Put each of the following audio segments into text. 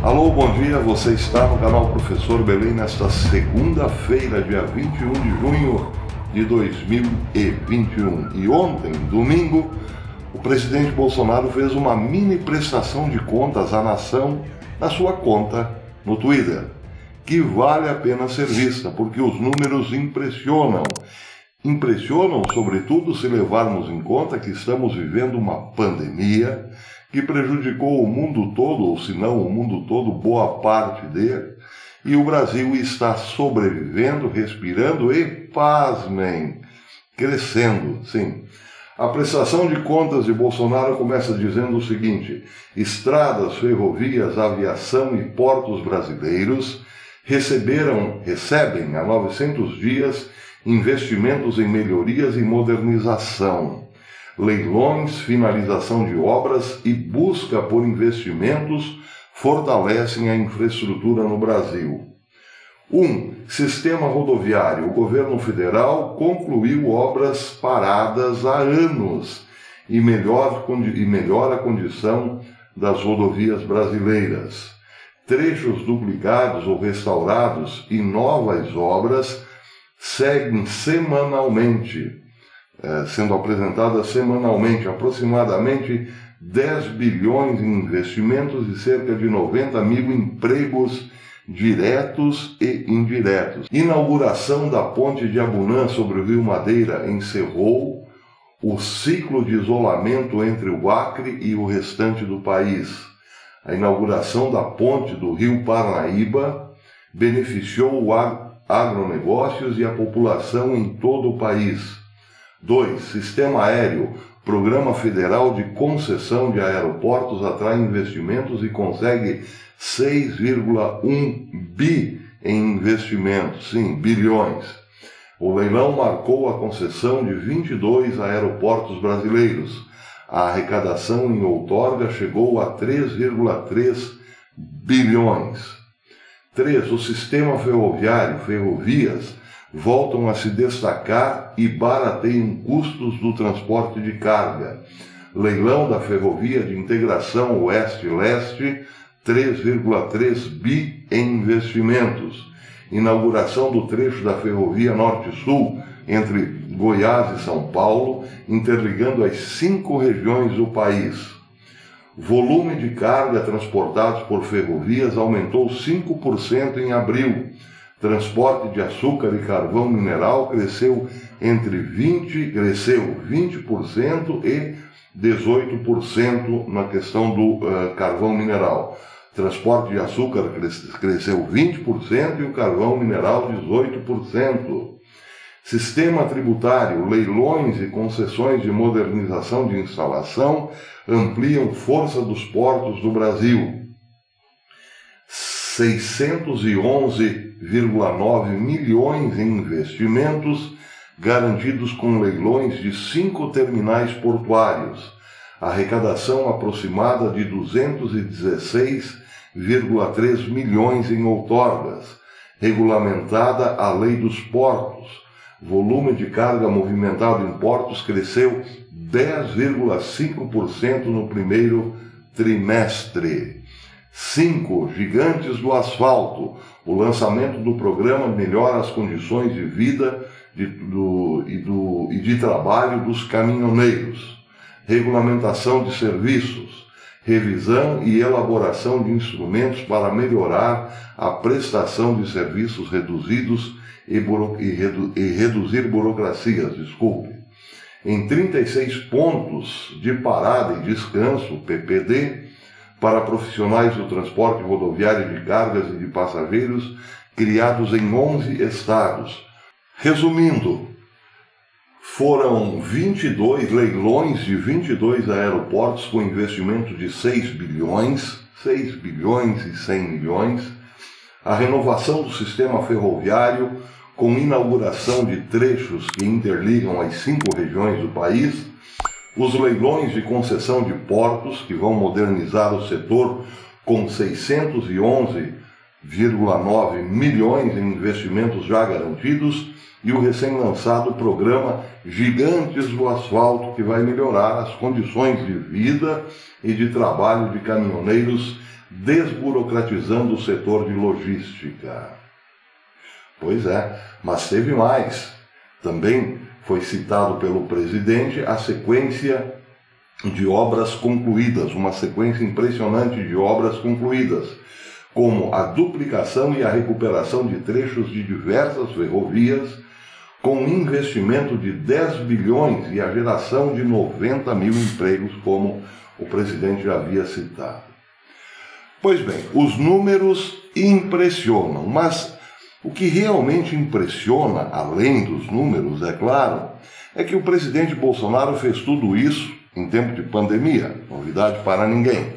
Alô, bom dia, você está no canal Professor Belém nesta segunda-feira, dia 21 de junho de 2021. E ontem, domingo, o presidente Bolsonaro fez uma mini prestação de contas à nação na sua conta no Twitter, que vale a pena ser vista, porque os números impressionam. Impressionam, sobretudo, se levarmos em conta que estamos vivendo uma pandemia que prejudicou o mundo todo, ou se não o mundo todo, boa parte dele, e o Brasil está sobrevivendo, respirando e, pasmem, crescendo, sim. A prestação de contas de Bolsonaro começa dizendo o seguinte: estradas, ferrovias, aviação e portos brasileiros recebem há 900 dias investimentos em melhorias e modernização, leilões, finalização de obras e busca por investimentos fortalecem a infraestrutura no Brasil. 1. Sistema rodoviário. O governo federal concluiu obras paradas há anos e melhora a condição das rodovias brasileiras. Trechos duplicados ou restaurados e novas obras seguem semanalmente, sendo apresentadas semanalmente, aproximadamente 10 bilhões em investimentos e cerca de 90 mil empregos diretos e indiretos. Inauguração da ponte de Abunã sobre o Rio Madeira encerrou o ciclo de isolamento entre o Acre e o restante do país. A inauguração da ponte do Rio Parnaíba beneficiou o agronegócios e a população em todo o país. 2. Sistema aéreo. Programa Federal de Concessão de Aeroportos atrai investimentos e consegue 6,1 bi em investimentos, sim, bilhões. O leilão marcou a concessão de 22 aeroportos brasileiros. A arrecadação em outorga chegou a 3,3 bilhões. 3. O sistema ferroviário, ferrovias, voltam a se destacar e barateiam custos do transporte de carga. Leilão da ferrovia de integração Oeste-Leste, 3,3 bi em investimentos. Inauguração do trecho da ferrovia Norte-Sul entre Goiás e São Paulo, interligando as 5 regiões do país. Volume de carga transportados por ferrovias aumentou 5% em abril. Transporte de açúcar e carvão mineral cresceu 20% e 18% na questão do carvão mineral. Transporte de açúcar cresceu 20% e o carvão mineral 18%. Sistema tributário, leilões e concessões de modernização de instalação ampliam força dos portos do Brasil. 611,9 milhões em investimentos garantidos com leilões de 5 terminais portuários. Arrecadação aproximada de 216,3 milhões em outorgas. Regulamentada a lei dos portos. Volume de carga movimentado em portos cresceu 10,5% no primeiro trimestre. 5. Gigantes do asfalto. O lançamento do programa melhora as condições de vida e de trabalho dos caminhoneiros. Regulamentação de serviços. Revisão e elaboração de instrumentos para melhorar a prestação de serviços reduzidos e reduzir burocracias. Em 36 pontos de parada e descanso, PPD, para profissionais do transporte rodoviário de cargas e de passageiros, criados em 11 estados. Resumindo, foram 22 leilões de 22 aeroportos com investimento de 6 bilhões e 100 milhões, a renovação do sistema ferroviário com inauguração de trechos que interligam as 5 regiões do país, os leilões de concessão de portos que vão modernizar o setor com 611,9 milhões em investimentos já garantidos e o recém-lançado programa Gigantes do Asfalto, que vai melhorar as condições de vida e de trabalho de caminhoneiros desburocratizando o setor de logística. Pois é, mas teve mais. Também foi citado pelo presidente a sequência de obras concluídas, uma sequência impressionante de obras concluídas, como a duplicação e a recuperação de trechos de diversas ferrovias, com um investimento de 10 bilhões e a geração de 90 mil empregos, como o presidente já havia citado. Pois bem, os números impressionam, mas o que realmente impressiona, além dos números, é claro, é que o presidente Bolsonaro fez tudo isso em tempo de pandemia, novidade para ninguém.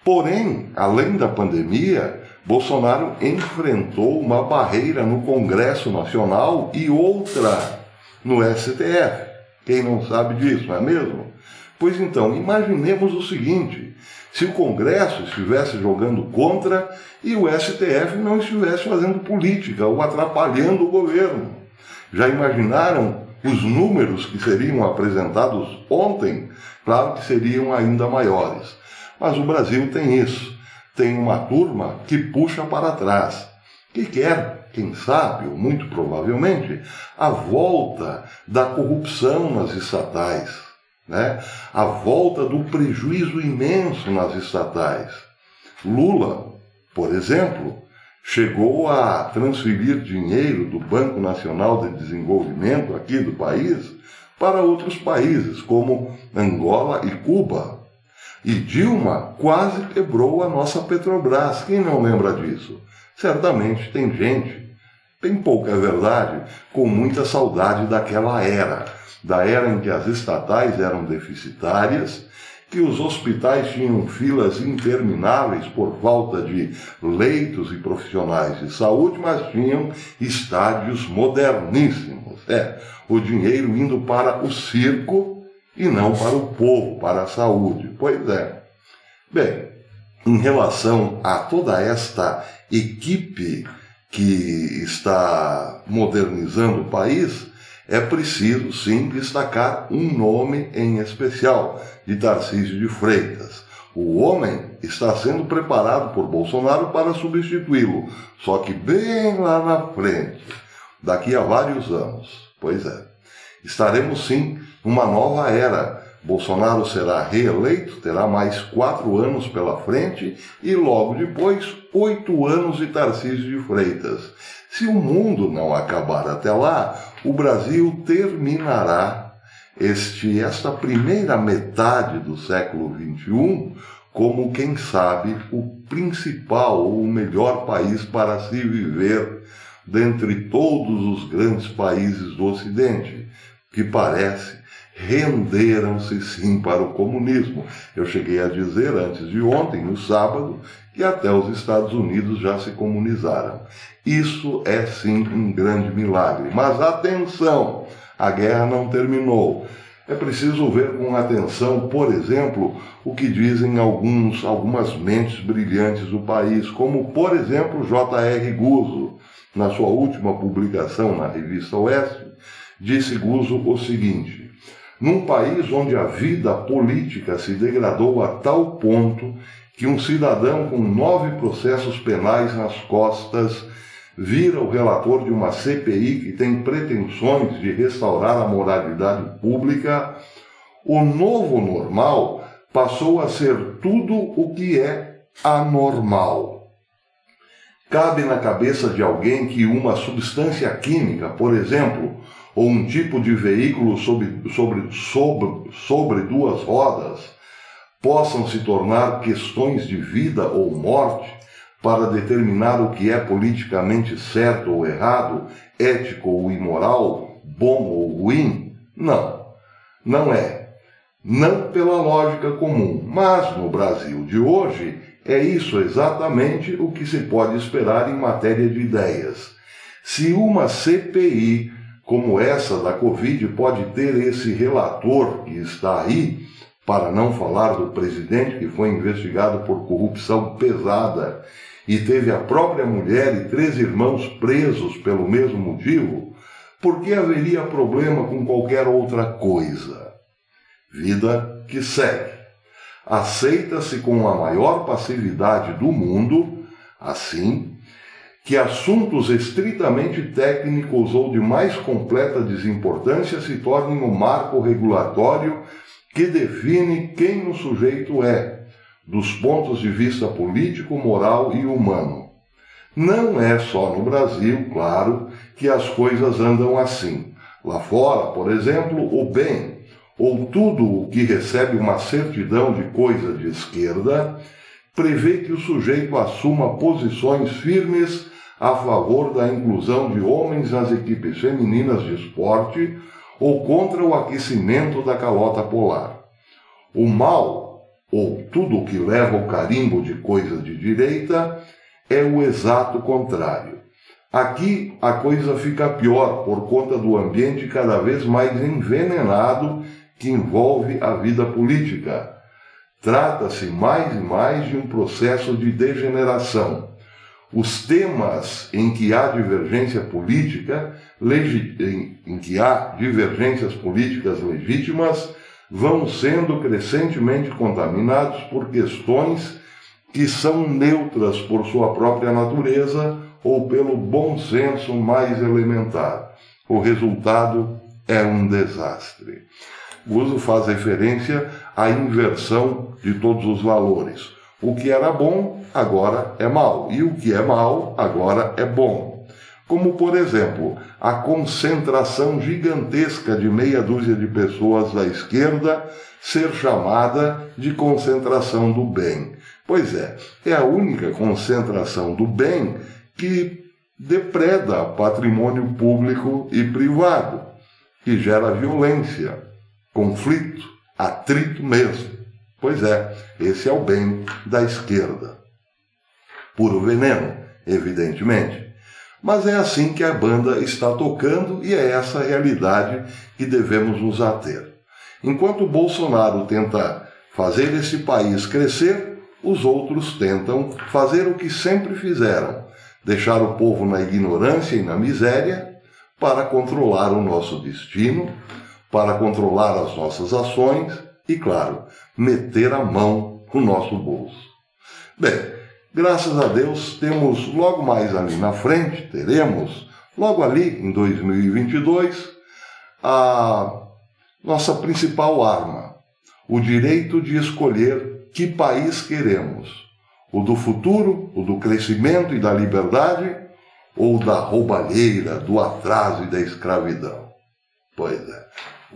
Porém, além da pandemia, Bolsonaro enfrentou uma barreira no Congresso Nacional e outra no STF. Quem não sabe disso, não é mesmo? Pois então, imaginemos o seguinte: se o Congresso estivesse jogando contra e o STF não estivesse fazendo política ou atrapalhando o governo. Já imaginaram os números que seriam apresentados ontem? Claro que seriam ainda maiores. Mas o Brasil tem isso. Tem uma turma que puxa para trás, que quer, quem sabe, ou muito provavelmente, a volta da corrupção nas estatais, né? A volta do prejuízo imenso nas estatais. Lula, por exemplo, chegou a transferir dinheiro do Banco Nacional de Desenvolvimento aqui do país para outros países, como Angola e Cuba. E Dilma quase quebrou a nossa Petrobras. Quem não lembra disso? Certamente tem gente, tem pouca, é verdade, com muita saudade daquela era, da era em que as estatais eram deficitárias, que os hospitais tinham filas intermináveis por falta de leitos e profissionais de saúde, mas tinham estádios moderníssimos. O dinheiro indo para o circo e não para o povo, para a saúde. Pois é. Bem, em relação a toda esta equipe que está modernizando o país, é preciso, sim, destacar um nome em especial, de Tarcísio de Freitas. O homem está sendo preparado por Bolsonaro para substituí-lo, só que bem lá na frente, daqui a vários anos. Pois é, estaremos, sim, numa nova era. Bolsonaro será reeleito, terá mais 4 anos pela frente e logo depois 8 anos de Tarcísio de Freitas. Se o mundo não acabar até lá, o Brasil terminará esta primeira metade do século XXI como, quem sabe, o principal ou o melhor país para se viver dentre todos os grandes países do Ocidente, que parece renderam-se sim para o comunismo. Eu cheguei a dizer antes de ontem, no sábado, que até os Estados Unidos já se comunizaram. Isso é sim um grande milagre. Mas atenção, a guerra não terminou. É preciso ver com atenção, por exemplo, o que dizem algumas mentes brilhantes do país, como, por exemplo, J.R. Guzzo. Na sua última publicação na revista Oeste, disse Guzzo o seguinte: num país onde a vida política se degradou a tal ponto que um cidadão com 9 processos penais nas costas vira o relator de uma CPI que tem pretensões de restaurar a moralidade pública, o novo normal passou a ser tudo o que é anormal. Cabe na cabeça de alguém que uma substância química, por exemplo, ou um tipo de veículo sobre 2 rodas, possam se tornar questões de vida ou morte para determinar o que é politicamente certo ou errado, ético ou imoral, bom ou ruim? Não, não é. Não pela lógica comum, mas no Brasil de hoje é isso exatamente o que se pode esperar em matéria de ideias. Se uma CPI como essa da Covid pode ter esse relator que está aí, para não falar do presidente que foi investigado por corrupção pesada e teve a própria mulher e 3 irmãos presos pelo mesmo motivo, por que haveria problema com qualquer outra coisa? Vida que segue. Aceita-se com a maior passividade do mundo, assim, que assuntos estritamente técnicos ou de mais completa desimportância se tornem o marco regulatório que define quem o sujeito é, dos pontos de vista político, moral e humano. Não é só no Brasil, claro, que as coisas andam assim. Lá fora, por exemplo, o bem, ou tudo o que recebe uma certidão de coisa de esquerda, prevê que o sujeito assuma posições firmes a favor da inclusão de homens nas equipes femininas de esporte ou contra o aquecimento da calota polar. O mal, ou tudo o que leva o carimbo de coisa de direita, é o exato contrário. Aqui a coisa fica pior por conta do ambiente cada vez mais envenenado que envolve a vida política. Trata-se mais e mais de um processo de degeneração. Os temas em que há divergências políticas legítimas vão sendo crescentemente contaminados por questões que são neutras por sua própria natureza ou pelo bom senso mais elementar. O resultado é um desastre. Guzzo faz referência à inversão de todos os valores. O que era bom, agora é mal, e o que é mal, agora é bom. Como, por exemplo, a concentração gigantesca de meia dúzia de pessoas da esquerda ser chamada de concentração do bem. Pois é a única concentração do bem que depreda patrimônio público e privado, que gera violência, conflito, atrito mesmo. Pois esse é o bem da esquerda. Puro veneno, evidentemente. Mas é assim que a banda está tocando e é essa a realidade que devemos nos ater. Enquanto Bolsonaro tenta fazer esse país crescer, os outros tentam fazer o que sempre fizeram, deixar o povo na ignorância e na miséria para controlar o nosso destino, para controlar as nossas ações e, claro, meter a mão no nosso bolso. Bem, graças a Deus temos logo mais ali na frente, teremos logo ali em 2022, a nossa principal arma, o direito de escolher que país queremos, o do futuro, o do crescimento e da liberdade, ou da roubalheira, do atraso e da escravidão. Pois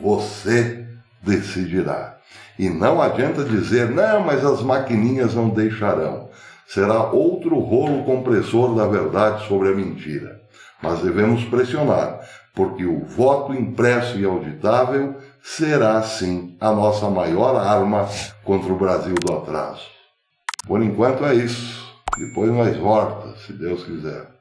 você decidirá. E não adianta dizer, não, mas as maquininhas não deixarão. Será outro rolo compressor da verdade sobre a mentira. Mas devemos pressionar, porque o voto impresso e auditável será, sim, a nossa maior arma contra o Brasil do atraso. Por enquanto é isso. Depois nós volta, se Deus quiser.